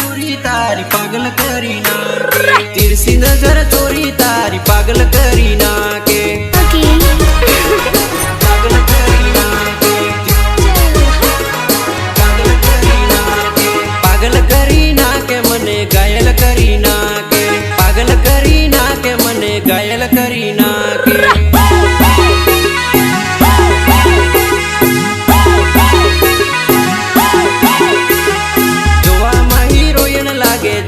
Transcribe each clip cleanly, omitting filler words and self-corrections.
चोरी तारी पागल करी नाके, तिरसी नजर चोरी तारी पागल करी नाके, पागल करी नाके, पागल करी नाके, पागल करी नाके मने घायल करी नाके, पागल करी नाके मने घायल करी नाके।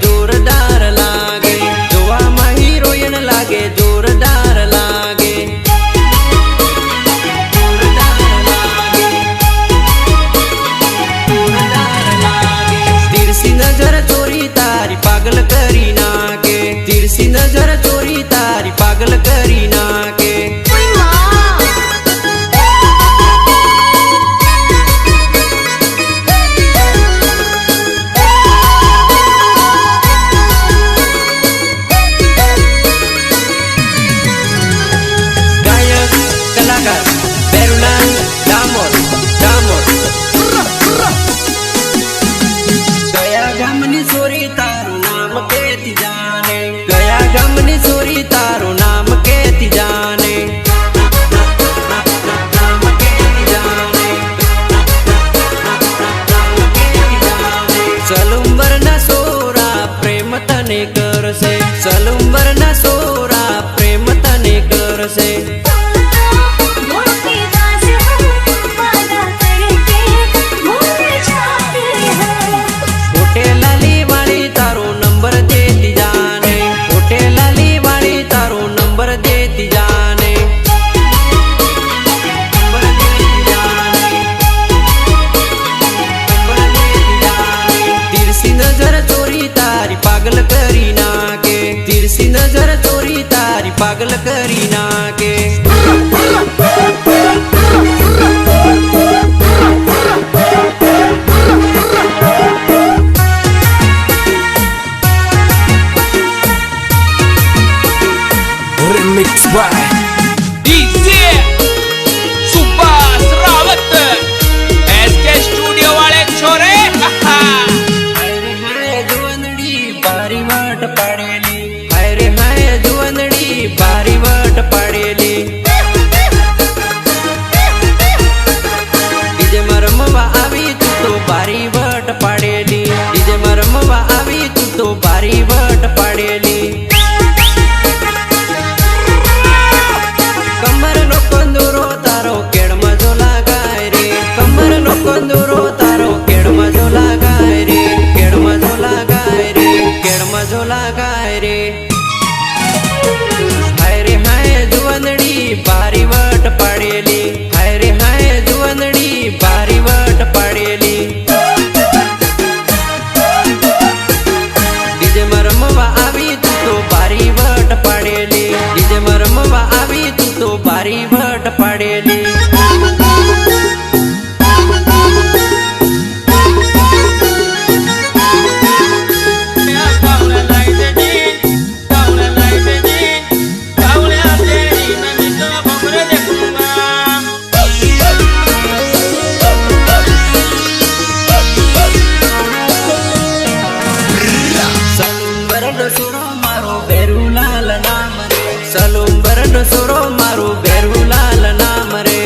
जोरदार लागे जोवा मा हीरोइन लागे, जोरदार लागे, जोरदार लागे, जोरदार लागे। तिरसी नजर चोरी तारी पागल करी नाके, तिरसी नजर चोरी तारी पागल करी नाके। गया गमनी सोरी तारू नाम केती जाने, गया गमनी सोरी तारू नाम केती जाने, नाम केती जाने, नाम केती जाने। सलुंबर न सोरा प्रेम तने करसे, सलुंबर न सोरा प्रेम तने करसे। पागल करी नाके, तिरसी नजर चोरी तारी पागल करी नाके। Remix by DJ Subhash Rawat, SK studio वाले छोरे। बारी वाट पाडेली, हाय रे हाय जुवनडी बारी वाट पाडेली। डीजे मरमवा आवी तू तो बारी वाट पाडेली, डीजे मरमवा आवी तू तो बारी वाट पाडेली। कमर नो कंदूरो तारो केड मजो लागाय रे, कमर नो कंदूरो तारो केड मजो लागाय रे, केड मजो लागाय रे, केड मजो लागाय रे। हाय रे हाय जुवनडी बारी वाट पाडेली, हाय रे हाय जुवनडी बारी वाट पाडेली। डीजे मरमवा आवी तू तो बारी वाट पाडेली, डीजे मरमवा आवी तू तो बारी वाट पाडेली। सलुंबर न सोरो मारो बेरूलाल नाम रे।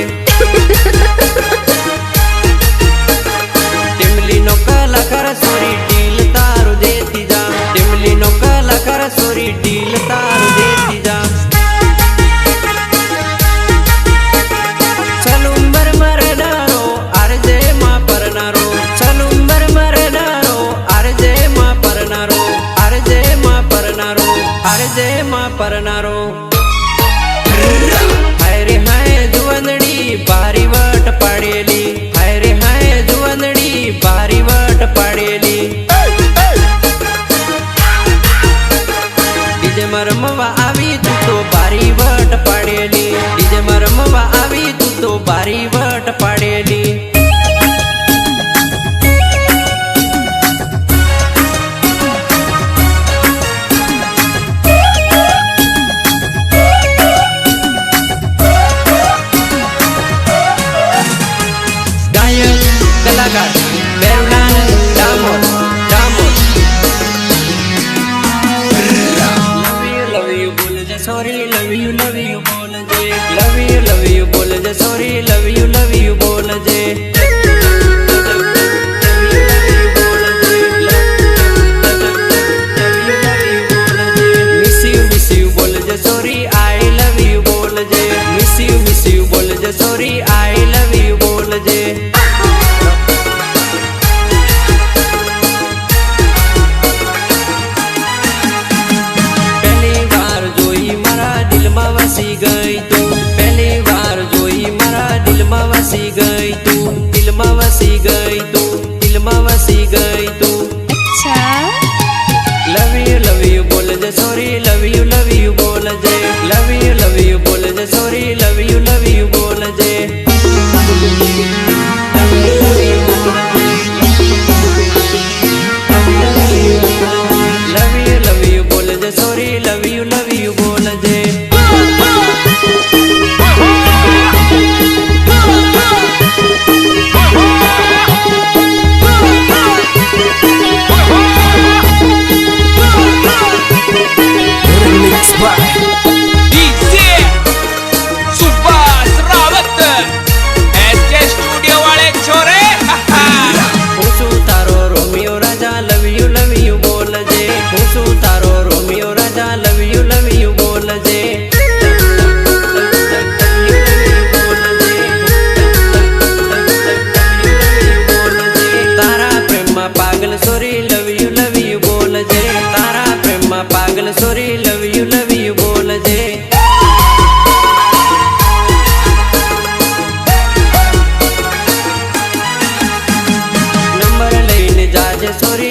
टिमली नो कलाकार सोरी डील तारू देती जा, टिमली नो कलाकार सोरी डील तारू देती जा। सलुंबर मरनारो आरजे मा परनारो, सलुंबर मरनारो आरजे मा परनारो, आरजे मा परनारो, आरजे मा परनारो। हाय रे हाय जुवनडी बारी वाट पाडेली, हाय रे हाय जुवनडी बारी वाट पाडेली। डीजे मरमवा आवी तू तो बारी वाट पाडेली, डीजे मरमवा आवी तू तो बारी वाट पाडेली। જે સોરી લવ યુ બોલજે લવ યુ બોલજે સોરી લવ યુ બોલજે લવ યુ બોલજે સોરી લવ યુ બોલજે Remix by DJ Subhash Rawat SK studio वाले छोरे હું છું તારો રોમિયો રાજા લવ યુ બોલજે હું છું તારો રોમિયો રાજા લવ યુ બોલજે તારા પ્રેમમાં પાગલ સોરી લવ યુ બોલજે તારા પ્રેમમાં પાગલ સોરી લવ યુ બોલજે નંબર લઈને જાજે સોરી